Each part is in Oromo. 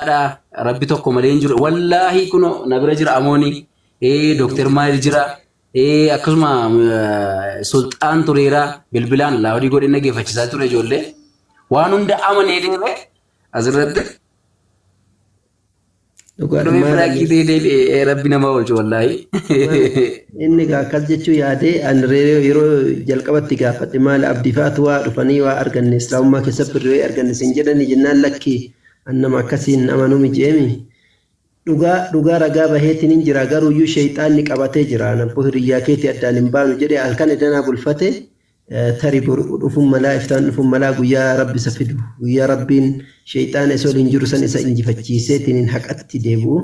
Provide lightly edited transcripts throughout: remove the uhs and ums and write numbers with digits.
ada rabbi tokko malee hin jiru wallahi kuno na bira jira amooni doktor maal jira akkasuma sultaan tureera bilbilaan laawdi godhina geeffachiisaa ture ijoollee waan hunda amanee deeme asirratti rabbi nama oolchu wallahi inni akkas jechuu yaadee an yeroo jalqabatti gaafadhe maal abdifaatu waa dhufanii waa arganne islaamummaa keessatti birree arganne sin jedhani jennaan lakki annama akkasiin amanuu mijeemi dhugaa ragaa baheetiin hin jira garuuyyuu shayxaanni qabatee jira nabbo hiriyyaa keetii addaan hin baanu jedhe halkan edanaa bulfate tari dhufun malaa iftaan dhufun malaa guyyaa rabbi isa fidu guyyaa rabbiin shayxaana isa waliin jiru san isa injifachiiseetiin haqatti deebi'u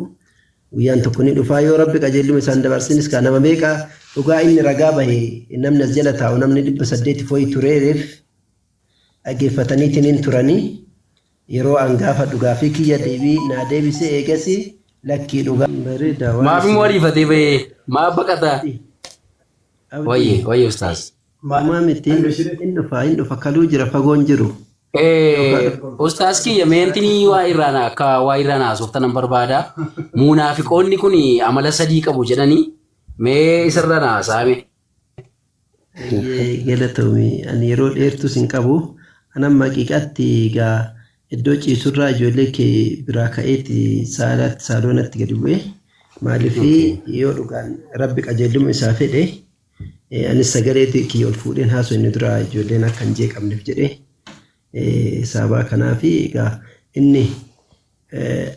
guyyaan tokko ni dhufaa yoo rabbi qajeeluma isaan dabarsinis kaa nama beekaa dhugaa inni ragaa bahe namni as jala taa'u namni 800 foyi tureef dhaggeeffataniitiin hin turanii yeroo angaafa dhugaa fi kiyya deebii naa deebisee eegasi lakkii dhugaa bareeda maafi waliifatee bahee maa baqata wayye ustaas Mama miti hin dhufa kaluu jira fagoon jiru. Ustaas kiyya meentini waa irraana akka waa irraana haasoftan barbaada. Munaafiqoonni kun amala sadii qabu jedhanii mee isarra naasaame. Galatoomii ani yeroo dheertus hin qabu. Anan maqiiqatti egaa iddoo ciisurraa ijoollee kee biraa ka'eeti saaloonatti gadi bu'e. Maaliif yoo dhugaan rabbi qajeeluma isaa fedhe. Anis sagalee kiyya ol fuudheen haasoo inni dura ijoolleen akka hin jeeqamneef jedhee sababa kanaaf egaa inni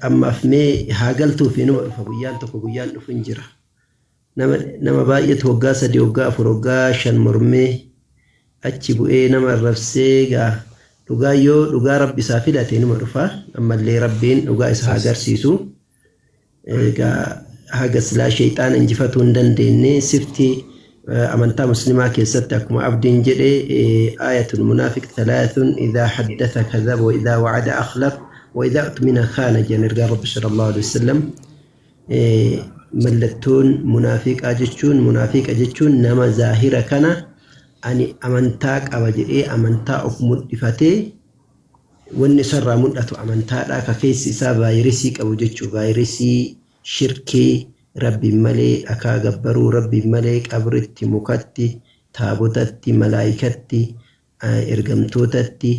ammaaf mee haa galtuuf inuma dhufa guyyaan tokko guyyaan dhufu hin jira. Nama baay'eetu waggaa 3 waggaa 4 waggaa 5 mormee achi bu'ee nama arrabsee egaa dhugaa yoo dhugaa rabbi isaa filate inuma dhufa ammallee rabbiin dhugaa isa agarsiisu egaa haga silaa shayxaana injifatuu hin dandeenye siftii amantaa muslimaa keessatti akkuma abdiin jedhee ayatul munaafiq 3 idhaa haddatha kadhaba wa idhaa wa'ada akhlaf wa idhaa utmina khana jedhan ergaa rabbi sallallahu alaihi wasallam mallattoon munaafiqaa jechuun nama zaahira kana ani amantaa qaba jedhee amantaa of mul'ifatee wanni isarraa mul'atu amantaadhaa ka keessi isaa vaayiresii qabu jechuu vaayiresii shirkii Rabbi malee akaa gabbaruu Rabbi malee qabritti mukatti taabotatti malaayikatti ergamtootatti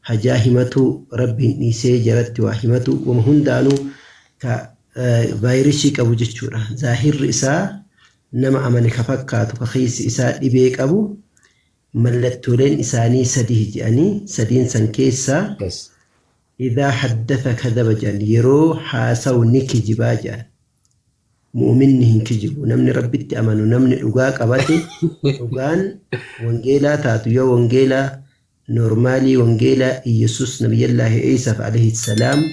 hajaa himatu Rabbiin dhiisee jaratti waa himatu wama hundaanuu ka vaayiresii qabu jechuudha. Zaahirri isaa nama amane ka fakkaatu ka keessi isaa dhibee qabu mallattooleen isaanii 3 jedhanii 3 san keessaa idhaa haddatha kadhaba jedhan yeroo haasawu ni kijibaa jedhan. Mu'minni hin kijibu namni rabbitti amanu namni dhugaa qabate dhugaan wangeelaa taatu yoo wangeelaa normaalii wangeelaa Yesuus nabiyallaahi Iisaa alayhi salaam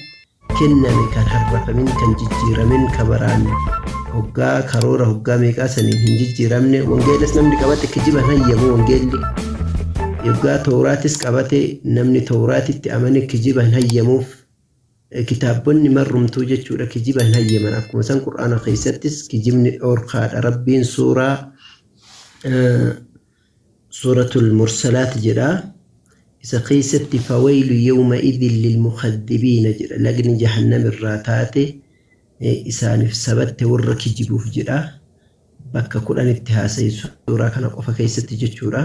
kenname kan harrafamin kan jijjiiramin kabaraan hoggaa karoora hoggaa meeqaa saniin hin jijjiiramne wangeelas namni qabate kijiba hayyamu wangeelli yoggaa tooraatis qabate namni tooraatitti amane kijiba hayyamuuf kitaabonni marrumtuu jechuudha kijiba hin hayyaman akkuma san qur'aana keessattis kijibni orkaadha rabbiin suuratul mursalaat jedha isa keessatti fawaylu yawma idhin lilmukaddibiina jedha lagni jahannam irraa taate isaaniif sabatte warra kijibuuf jedha bakka 10tti haasayi suuraa kana qofa keessatti jechuudha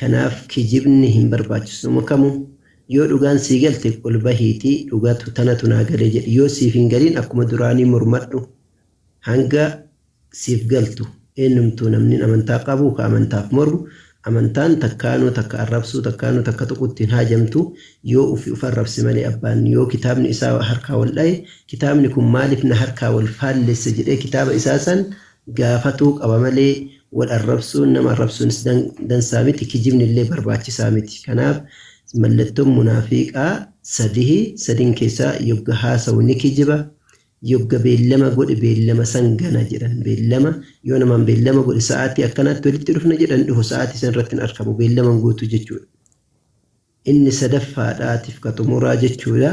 kanaaf kijibni hin barbaachisu makamu yoo dhugaan sii galte ol bahiitii dhugaatu tanatu naa galee jedhi yoo siif hin galiin akkuma duraanii mormadhu hanga siif galtu eenyumtuu namni amantaa qabu ka amantaaf mormu amantaan takkaanuu takka arrabsuu takkaanuu takka tuqutti hin haajamtu yoo uf arrabsi malee abbaan yoo kitaabni isaa harkaa wal dhaye kitaabni kun maaliif na harkaa wal faallessa jedhee kitaaba isaa san gaafatuu qaba malee wal arrabsuun nama arrabsuunis dansaa miti kijibni illee barbaachisaa miti kanaaf mallattoon munaafiqaa 3 keessaa yogga haasawu ni kijiba yogga beellama godhe beellama sangana jedhan beellama yoo namaan beellama godhe sa'aatii akkanaatti walitti dhufna jedhan dhufu sa'aatii san irratti hin argamu beellaman guutu jechuudha. Inni sadaffaadhaatiif ka xumuraa jechuudha.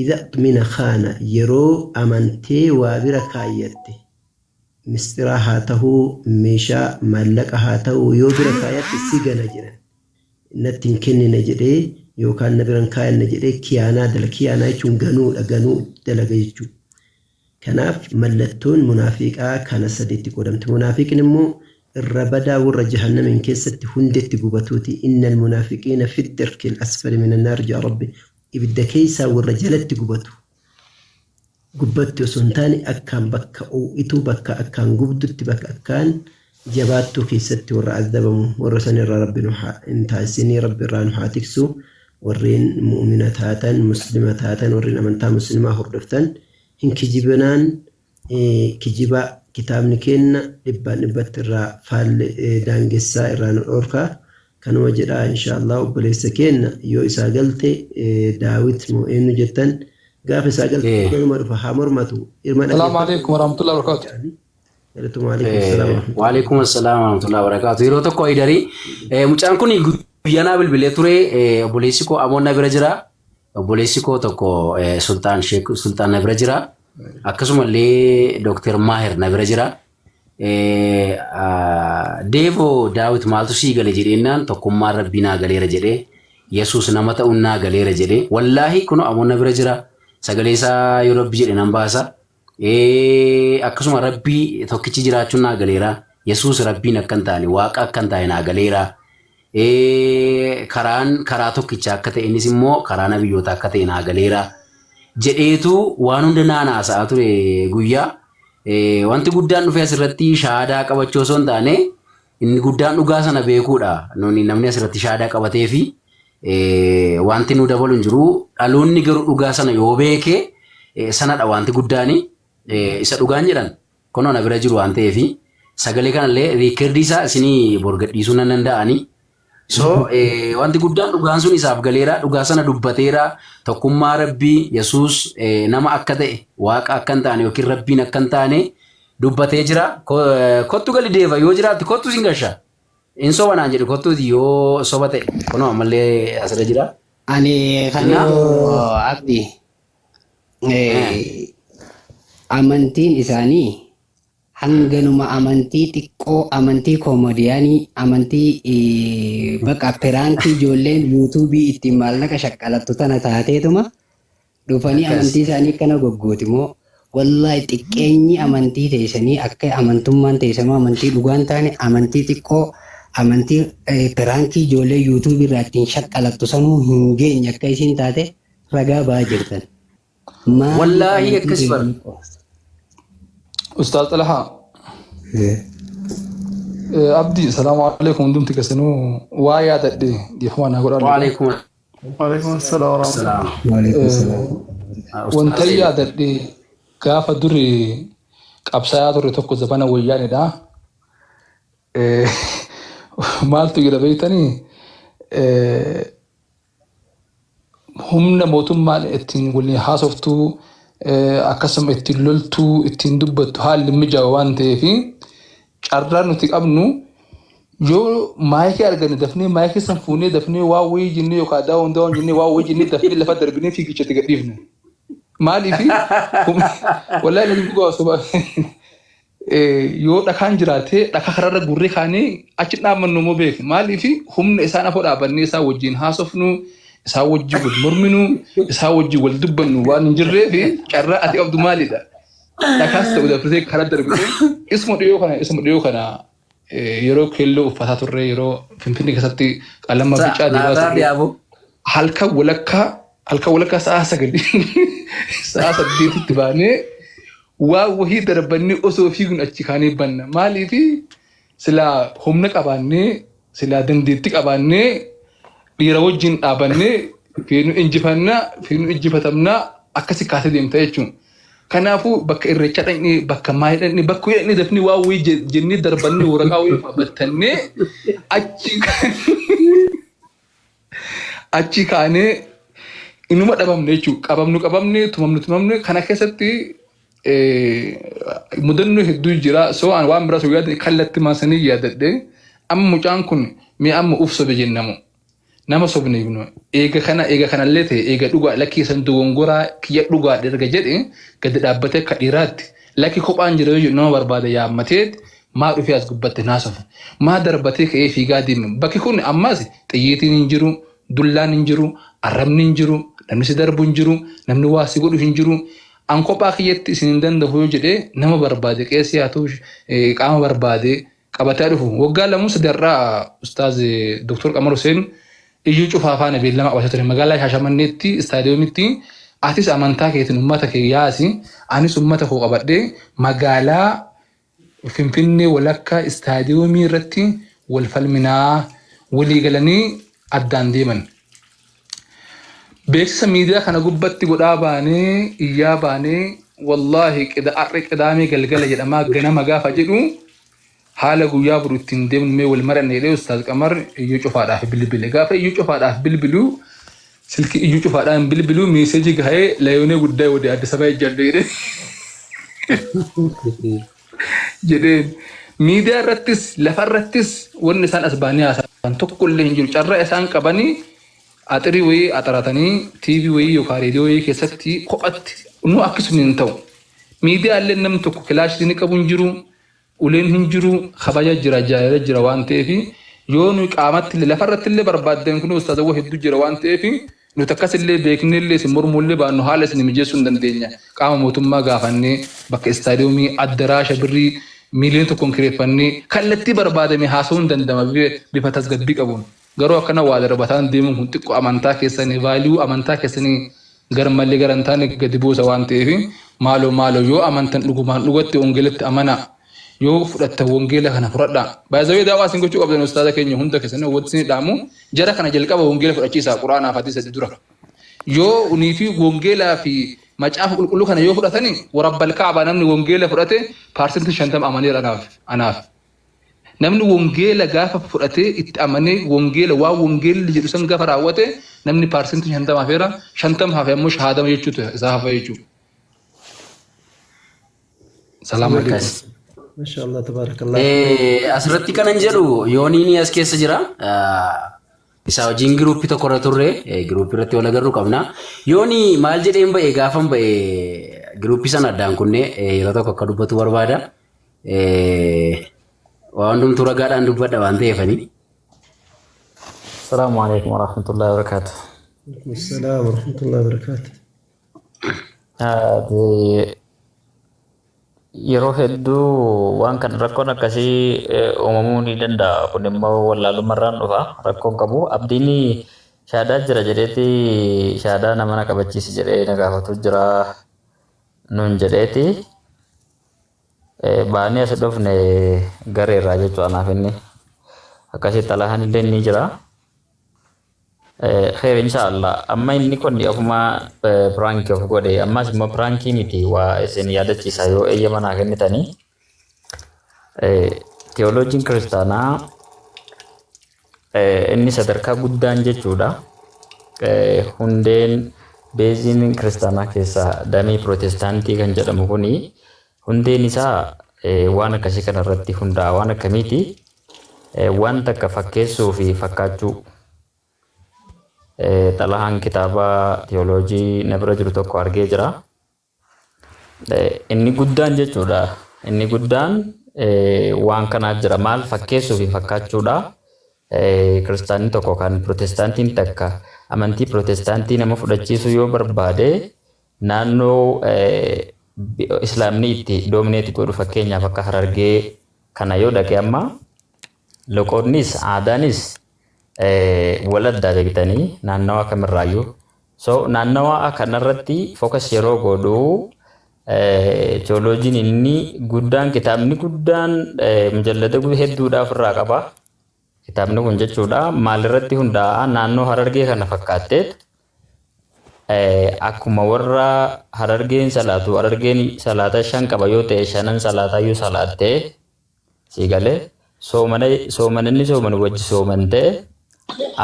Idha utmina khaana yeroo amantee waa bira kaayyatte mistiraa haa ta'uu meeshaa maallaqa haa ta'uu yoo bira kaayyatte si gana jedhan. Natti hin kennina jedhee yookaan na biran kaayanna jedhee kiyaanaa jechuun ganuu dalaga jechuudha. Kanaaf mallattoon munaafiqaa kana sadiitti qoodamti. Munaafiqni immoo irra badaa warra jahannamiin keessatti hundetti gubatuuti. Innal munaafiqiina fi darkil asfali minan naar ja'a rabbi. Ibidda keessaa warra jalatti gubatu. Gubbatti osoo hin taane akkaan bakka oo'ituu bakka akkaan gubdutti bakka akkaan jabaattuu keessatti warra azabamu warra san irraa rabbi nu hin taasisinii rabbi irraa nu haa tiksu. Warreen mu'mina taatan muslima taatan warreen amantaa muslimaa hordoftan hin kijibinaan kijiba kitaabni kenna dhibbatti irraa faalle daangessaa irraa nu dhorkaa kanuma jedhaa inshaallah obboleessa kenna yoo isaa galte daawit moo eenyu jettan gaafa isaa galte nama dhufa haa mormatu Assalamu alaikum warahmatullahi wabarakatuh. Wa alaikum assalam warahmatullahi wabarakatuh. Yeroo tokko idarii mucaan kun guyyaanaa bilbilee ture obboleessi koo amoon na bira jira. Obboleessi koo tokko Sultaan Sheek Sultaan na bira jira. Akkasumallee Dr. Maher na bira jira. Deevo Daawit maaltu sii gale jedheenyaan tokkummaa rabbii naa galeera jedhee Yesuus nama ta'uun naa galeera jedhee wallaahi kun amoon na bira jira. Sagalee isaa yoo rabbi jedhe nan baasa. Akkasuma rabbii tokkichi jiraachuun naa galeera. Yesuus rabbiin akka hin taane waaqa akka hin taane naa galeera. Karaa tokkicha akka ta'e innis immoo karaa nabiyyoota akka ta'e naa galeera. Jedheetu waan hunda naanaasaa ture guyyaa. Wanti guddaan dhufee asirratti shaadaa qabachuu osoo hin taane inni guddaan dhugaa sana beekuudha. Namni asirratti shaadaa qabatee fi wanti nu dabalu hin jiru. Dhaloonni garuu dhugaa sana yoo beeke sanadha wanti guddaan isa dhugaan jedhan kunoo na bira jiru waan ta'eef sagalee kanallee riikardii isaa isinii borgadhiisuu nan danda'anii. So wanti guddaan dhugaan sun isaaf galeera dhugaa sana dubbateera tokkummaa rabbii Yesuus nama akka ta'e waaqa akka hin taane yookiin rabbiin akka hin taane dubbatee jira. Kottu gali deeva yoo jiraatti kottu sin gasha. In soba naan jedhu kottuuti yoo soba ta'e kunoo ammallee asirra jira. Ani kana abdi amantiin isaanii hanganuma amantii xiqqoo amantii koomodiyaanii amantii bakka piraankii ijoolleen yuutuubii ittiin maallaqa shaqqalattu tana taateetuma dhufanii amantii isaanii kana goggootimoo wallaahi xiqqeenyi amantii teessanii akka amantummaan teessamoo amantii dhugaan taane amantii xiqqoo amantii piraankii ijoollee yuutuubii irraa ittiin shaqqalattu sanuu hin geenye akka isiin taate ragaa ba'aa jirtan. Wallaahi akkas bara. Ustaz Talaha. Abdi, assalamu alaikum dumti kasanu wa ya dadde di fama na gura. Wa alaikum assalam wa rahmatullahi. Wanta ya dadde gafa duri qabsaya duri tokko zabana wayyaani da. Maaltu gira beeytani humna mootummaan ittiin waliin haasoftuu akkasuma ittiin loltuu ittiin dubbattu haalli mijaa'u waan ta'eef carraa nuti qabnu yoo maayikii arganne dafnee maayikii san fuunee dafnee waa wayii jennee yookaan daawwan jennee waa wayii jennee dafnee lafa darbinee fiigichatti gadhiifne. Maaliif wallaahi namni dhugaa soba yoo dhakaan jiraatee dhakaa kararra gurree kaanee achi dhaabbannu moo beek maaliif humna isaan afoo dhaabannee isaa wajjin haasofnu isaa wajjin wal morminu isaa wajjin wal dubbannu waan hin jirreef carraa ati qabdu maalidha dhakaas ta'u dafitee karaa darbitee isuma dhiyoo kana yeroo keelloo uffataa turre yeroo finfinnee keessatti qalama bicaa dibaa halkan walakkaa sa'a 8 baanee waa wahii darbannee osoo fiiguun achi kaanee banna maaliif silaa humna qabaannee silaa dandeettii qabaannee dhiira wajjin dhaabannee feenu injifatamnaa akkasi kaasee deemta jechuun. Kanaafuu bakka irreechaa dhaqnee bakka maayii dhaqnee bakka wayii dafnee waa wayii jennee darbannee waraqaa wayii battannee achi kaanee inuma dhabamne jechuudha. Qabamnee tumamne kana keessatti mudannoo hedduu jira. So an waan biraa yaadne kallatti maasanii yaadadhe amma mucaan kun mee amma uf sobe jennamu nama sobne ibnu eega kanallee ta'e eega dhugaa lakkii san dogongoraa kiyya dhugaa erga jedhe gadi dhaabbatee akka dhiiraatti lakkii kophaan jira yoo nama barbaade yaammatee maa dhufee as gubbatte naasofa maa darbatee ka'ee fiigaa deemu bakki kun ammas xiyyeetiin hin jiru dullaan hin jiru, arrabni hin jiru, namni si darbu hin jiru, namni waa si godhu hin jiru. An kophaa kiyyatti isin hin danda'u jedhee nama barbaade qeessi haa ta'u qaama barbaade qabatee dhufu. Waggaa lamuu sadarraa Ustaaz Dr. Qamar Hussein iyyuu cufaa faana beellama qabatee ture magaalaa Shaashamanneetti istaadiyoonitti. Atis amantaa keetiin uummata kee yaasi, anis uummata koo qabadhee magaalaa Finfinnee walakkaa istaadiyoomii irratti wal falminaa walii galanii addaan deeman. Beeksisa miidiyaa kana gubbatti godhaa baanee iyyaa baanee wallaahi qidaamee galgala jedhamaa ganama gaafa jedhu haala guyyaa buru ittiin deemnu mee wal maranne jedhee Ustaaz Qamar iyyuu cufaadhaaf bilbile. Gaafa iyyuu cufaadhaaf bilbilu silkii iyyuu cufaadhaan bilbilu meeseejii gahee layoonee guddaa wadee Addis Ababa ejjallee jedheen. Miidiyaa irrattis lafa irrattis wanni isaan as baanii haasawan tokko illee hin jiru. Carraa isaan qabanii axirii wayii axaratanii TV wayii yookaan reediyoo wayii keessatti kophatti nu akkasuma hin ta'u. Miidiyaa illee namni tokko kilaashii ni qabu hin jiru, uleen hin jiru, kabaja jira jaalala jira waan ta'eef yoo nu qaamatti lafa irratti illee barbaaddan kun ustaazawwan hedduu jira waan ta'eef nuti akkas illee beeknee illee isin mormullee baannu haala isin mijeessuu hin dandeenya. Qaama mootummaa gaafannee bakka istaadiyoomii addaraasha birrii miiliyoona tokkoon kireeffannee kallattii barbaadame haasa'uu hin danda'ama bifa tasgabbii qabuun. Garuu akkana waa darbataan deemuun kun xiqqoo amantaa keessanii vaaliyuu amantaa keessanii garmallee garantaan gadi buusa waan ta'eef maaloo yoo amantan dhugumaan dhugatti wangeelatti amanaa. Yoo fudhatta wangeela kana fudhadhaa. Baay'ee daawwaa isin gochuu qabdan ustaaza keenya hunda keessanii wanti isin dhaamu jara kana jalqaba wangeela fudhachiisaa quraanaa fi hadiisa dura. Yoo unii fi wangeelaa fi macaafa qulqulluu kana yoo fudhatanii warabbal kaabaa namni wangeela fudhate paarsentii 50 amaneera anaaf. Namni wangeela gaafa fudhatee itti amanee wangeela waa wangeelli jedhu san gaafa raawwate namni paarsentii 50 hafeera 50 hafe ammoo shahaadama jechuutu isaa hafa jechuudha. Salaam alaikum. Mashallah tabarakallah. Asirratti kanan jedhu yooniin as keessa jira. Isa wajjin giruuppii tokko irra turre giruuppii irratti wal agarruu qabna. Yooni maal jedheen ba'e gaafan ba'e giruuppii sana addaan kunne yeroo tokko akka dubbatu barbaada. Waan hundumtuu ragaadhaan dubbadha waan ta'eefani. Assalaamu alaikum warahmatullahi wabarakatuh. Assalamu warahmatullahi wabarakatuh. Yeroo hedduu waan kan rakkoon akkasii uumamuu ni danda'a. Kun immoo wallaalumarraan dhufa. Rakkoon qabu. Abdiin shaadaa jira jedheeti shaadaa nama na qabachiisi jedhee na gaafatu jira nuun jedheeti. Baanii as dhufne gareerraa jechuu anaaf inni. Akkasii xalahaan illee ni jira. Kheer inshallah amma inni kun ofuma prank of godhe ammas immoo pranki miti waa isin yaadachiisa yoo eeyyama naa kennitanii teoloojiin kiristaanaa inni sadarkaa guddaan jechuudha. Hundeen beeziin kiristaanaa keessaa damee pirootestaantii kan jedhamu kuni hundeen isaa waan akkasii kanarratti hundaa'a. Waan akkamiiti waan takka fakkeessuu fi fakkaachuu. Xalahaan kitaaba teoloojii na bira jiru tokko argee jira. Inni guddaan jechuudha. Inni guddaan waan kanaaf jira. Maal fakkeessuu fi fakkaachuudha. Kiristaanni tokko kan pirootestaantiin takka amantii pirootestaantii nama fudhachiisuu yoo barbaade naannoo islaamni itti doomineetii godhu fakkeenyaaf akka Harargee kana yoo dhaqe amma loqonnis aadaanis wal addaa beektanii naannawaa kamirraayyuu. So naannawaa kanarratti focus yeroo godhu teoloojiin inni guddaan kitaabni guddaan mujallada hedduudhaa ofirraa qaba. Kitaabni kun jechuudha maalirratti hundaa'a naannoo Harargee kana fakkaatteet akkuma warra Harargeen salaatu Harargeen salaata 5 qaba yoo ta'e 5 salaataayyuu salaattee siigalee soomanni sooman wajji soomantee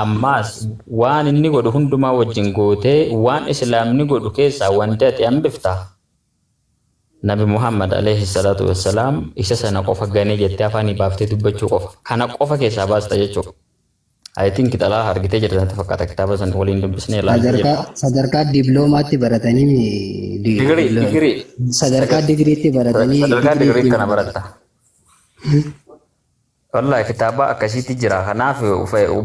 ammas waan inni godhu hundumaa wajjin gootee waan islaamni godhu keessaa wanti ati hambifta Nabi Muhammad alayhi salatu wassalam isa sana qofa ganee jettee afaanii baaftee dubbachuu qofa kana qofa keessaa baasta jechuudha. I think xalaa argitee jirtan fakkaata kitaaba san waliin dubbisnee ilaalaa. Sadarkaa diploomaatti baratanii digirii sadarkaa digiriitti baratanii sadarkaa digirii kana baratta. Wallahi kitaaba akkasiitti jira. Kanaaf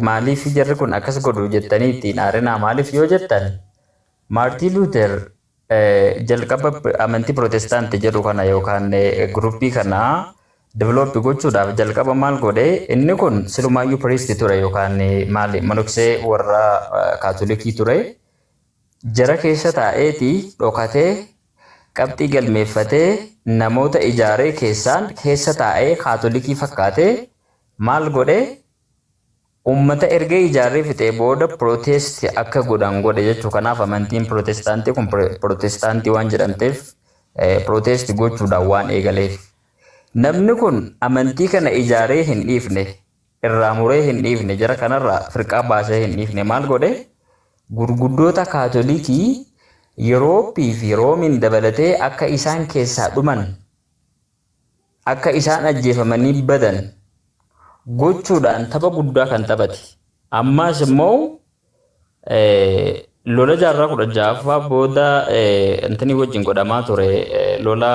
maaliif jarri kun akkas godhu jettanii ittiin aarinaa maaliif yoo jettan Maartiin Luuter jalqaba amantii Pirootestaantii jedhu kana yookaan guruppii kana develop gochuudhaaf jalqaba maal godhe inni kun silumaayyuu piriistii ture yookaan maali monoksee warra kaatolikii ture jara keessa taa'eeti dhokatee qabxii galmeeffatee namoota ijaaree keessa taa'ee kaatolikii fakkaatee maal godhe ummata erga ijaaree fixee booda pirootestii akka godhan godhe jechuu kanaaf amantiin pirootestaantii kun pirootestaantii waan jedhamteef pirootestii gochuudhaan waan eegaleef. Namni kun amantii kana ijaaree hin dhiifne irraa muree hin dhiifne jara kanarraa firqaa baasee hin dhiifne maal godhe gurguddoota kaatolikii Yerooppii fi Roomiin dabalatee akka isaan keessaa dhuman akka isaan ajjeefamanii badan gochuudhaan tapha guddaa kan taphate. Ammas immoo lola jaarraa 16ffaa booda intini wajjin godhamaa ture lola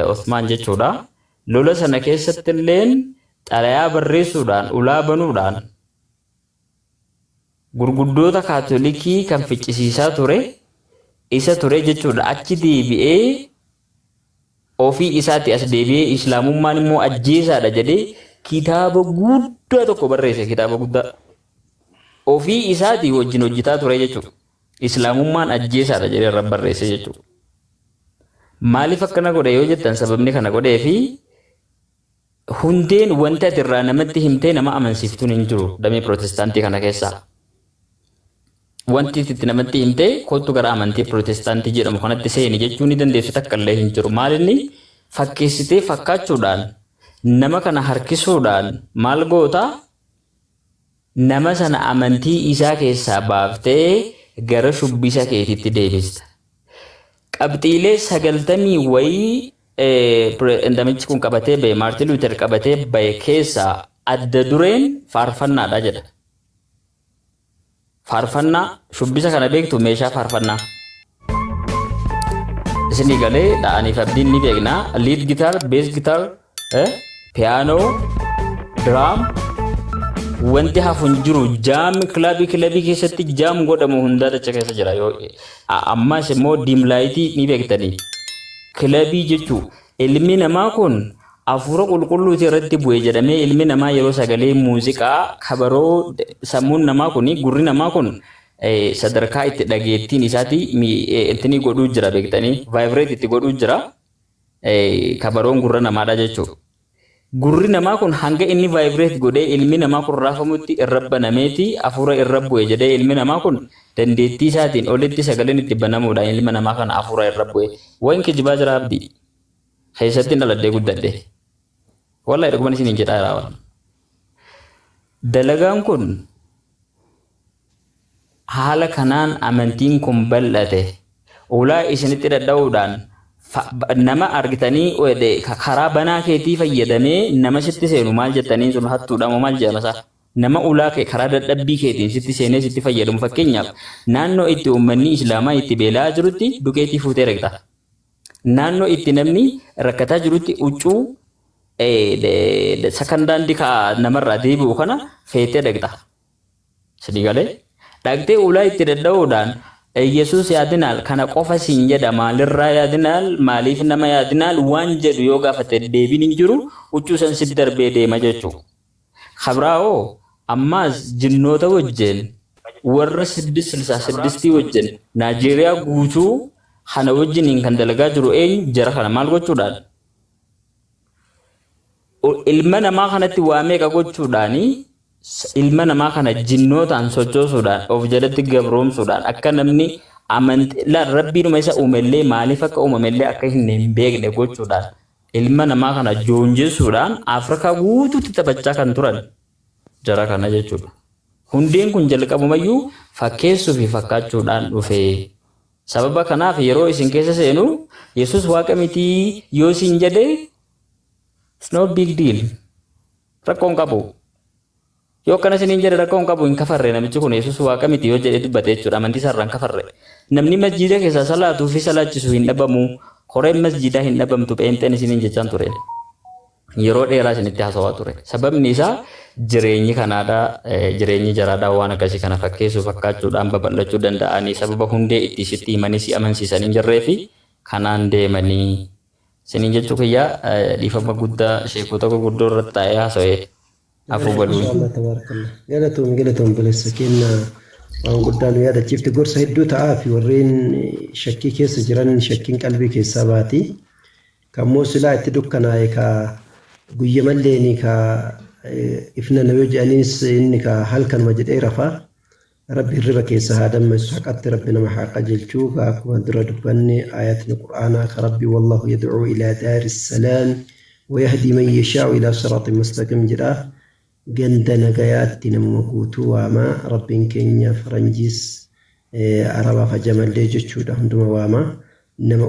Osmaan jechuudha. Lola sana keessatti illeen xalayaa barreessuudhaan ulaa banuudhaan gurguddoota kaatolikii kan ficcisiisaa ture isa ture jechuudha. Achi deebi'ee ofii isaatti as deebi'ee islaamummaan immoo ajjeesaadha jedhee kitaaba guddaa tokko barreesse. Kitaaba guddaa ofii isaatti wajjin hojjetaa ture jechuudha. Islaamummaan ajjeesaadha jedhee irra barreesse jechuudha. Maaliif akkana godhe yoo jettan sababni kana godhee fi hundeen wanti ati irraa namatti himtee nama amansiiftuun hin jiru damee pirootestaantii kana keessaa. Wanti itti namatti himtee kottu gara amantii pirootestaantii jedhamu kanatti seeni jechuu ni dandeessu takka illee hin jiru. Maalinni fakkeessitee fakkaachuudhaan nama kana harkisuudhaan maal goota nama sana amantii isaa keessaa baaftee gara shubbisa keetitti deebista. Qabxiilee 90 wayii namichi kun qabatee bahe Maartiin Luuter qabatee bahe keessaa adda dureen faarfannaadha jedha. Faarfannaa shubbisa kana beektu meeshaa faarfannaa. Isinii galee dha'aniif abdiin ni beekna. Lead guitar, bass guitar, piano, drum wanti hafu hin jiru jaam kilabii keessatti jaam godhamu hundaa dacha keessa jira. Ammas immoo diimlaayitii ni beektanii. Kilabii jechuun ilmi namaa kun hafuura qulqulluutii irratti bu'ee jedhamee ilmi namaa yeroo sagalee muuziqaa kabaroo sammuun namaa kun gurri namaa kun sadarkaa itti dhageettiin isaati itti godhuu jira beektanii vaayibireet itti godhuu jira kabaroon gurra namaadha jechuudha. Gurri namaa kun hanga inni vaayibireet godhee ilmi namaa kun raafamutti irra banameeti hafuura irra bu'ee jedhee ilmi namaa kun dandeettii isaatiin olitti sagaleen itti banamuudhaan ilma namaa kana hafuura irra bu'ee waan kijibaa jira abdii keessatti dhaladhee guddadhe. Wallahi dhugumaan isin hin jedhaa jiraawwan. Dalagaan kun haala kanaan amantiin kun bal'ate ulaa isinitti dadha'uudhaan nama argitanii karaa banaa keetii fayyadamee nama sitti seenu maal jettanii sun hattuudhamoo maal jedhamasa nama ulaa karaa dadhabbii keetiin sitti seenee sitti fayyadamu fakkeenyaaf naannoo itti uummanni islaamaa itti beelaa jirutti duqeetii fuutee regta. Naannoo itti namni rakkataa jirutti huccuu sakandaandi namarraa deebi'u kana feetee dhaqxa. Sidii galee dhaqxee ulaa itti dadha'uudhaan Yesuus yaadinaal kana qofa siin jedha maalirraa yaadinaal maaliif nama yaadinaal waan jedhu yoo gaafate deebiin hin jiru huccuu san sitti darbee deema jechuudha. Kabraa'oo ammaas jinnoota wajjin warra 666 wajjin Naajeeriyaa guutuu kana wajjiniin kan dalagaa jiru eenyu jara kana maal gochuudhaan ilma namaa kanatti waa meeqa gochuudhaanii ilma namaa kana jinnootaan sochoosuudhaan of jalatti gabroomsuudhaan akka namni amantii rabbiinuma isa uumellee maaliif akka uumamellee akka hin beekne gochuudhaan ilma namaa kana joonjessuudhaan Afrikaa guutuutti taphachaa kan turan jara kana jechuudha. Hundeen kun jalqabumayyuu fakkeessuu fi fakkaachuudhaan dhufee. Sababa kanaaf yeroo isin keessa seenu Yesuus waaqa mitii yoo isin jedhe it's no big deal. Rakkoon qabu. Yoo kana isiniin jedhe rakkoon qabu hin kafarre namichi kun Yesuus waaqa miti yoo jedhe dubbate jechuudha amantii isaarraan kafarre. Namni masjiida keessa salaatuu fi salaachisu hin dhabamu. Koreen masjiidaa hin dhabamtu pheenxeen isiniin jechaan ture. yeroo dheeraa isinitti haasawaa ture. Sababni isaa jireenyi kanaadhaa jireenyi jaraadhaa waan akkasii kana fakkeessu fakkaachuudhaan babal'achuu danda'anii sababa hundee itti sitti himanii si amansiisan hin jirree fi kanaan deemanii siniin jechuu kiyyaa dhiifama guddaa sheekota gurguddoo irratti taa'ee haasawee afur baluun. Galatoom bilisa kenna waan guddaa nu yaadachiifte gorsa hedduu ta'aa fi warreen shakkii keessa jiran shakkiin qalbii keessaa baati. Kammoo silaa itti dukkanaa'e ka guyya malleeni ka ifna na yoo jedhaniis inni ka halkanuma jedhee rafaa. Rabbi hirriba keessa haa dammeessu haqatti rabbi nama haa qajeelchuu akkuma dura dubbanne aayatni qur'aanaa ka rabbi wallahu yad'uu ilaa daari salaam ويهدي من يشاء إلى صراط مستقيم جرا ganda nagayaatti nama guutuu waama rabbiin keenya faranjiis arabaa fi jamallee jechuudha hunduma waama nama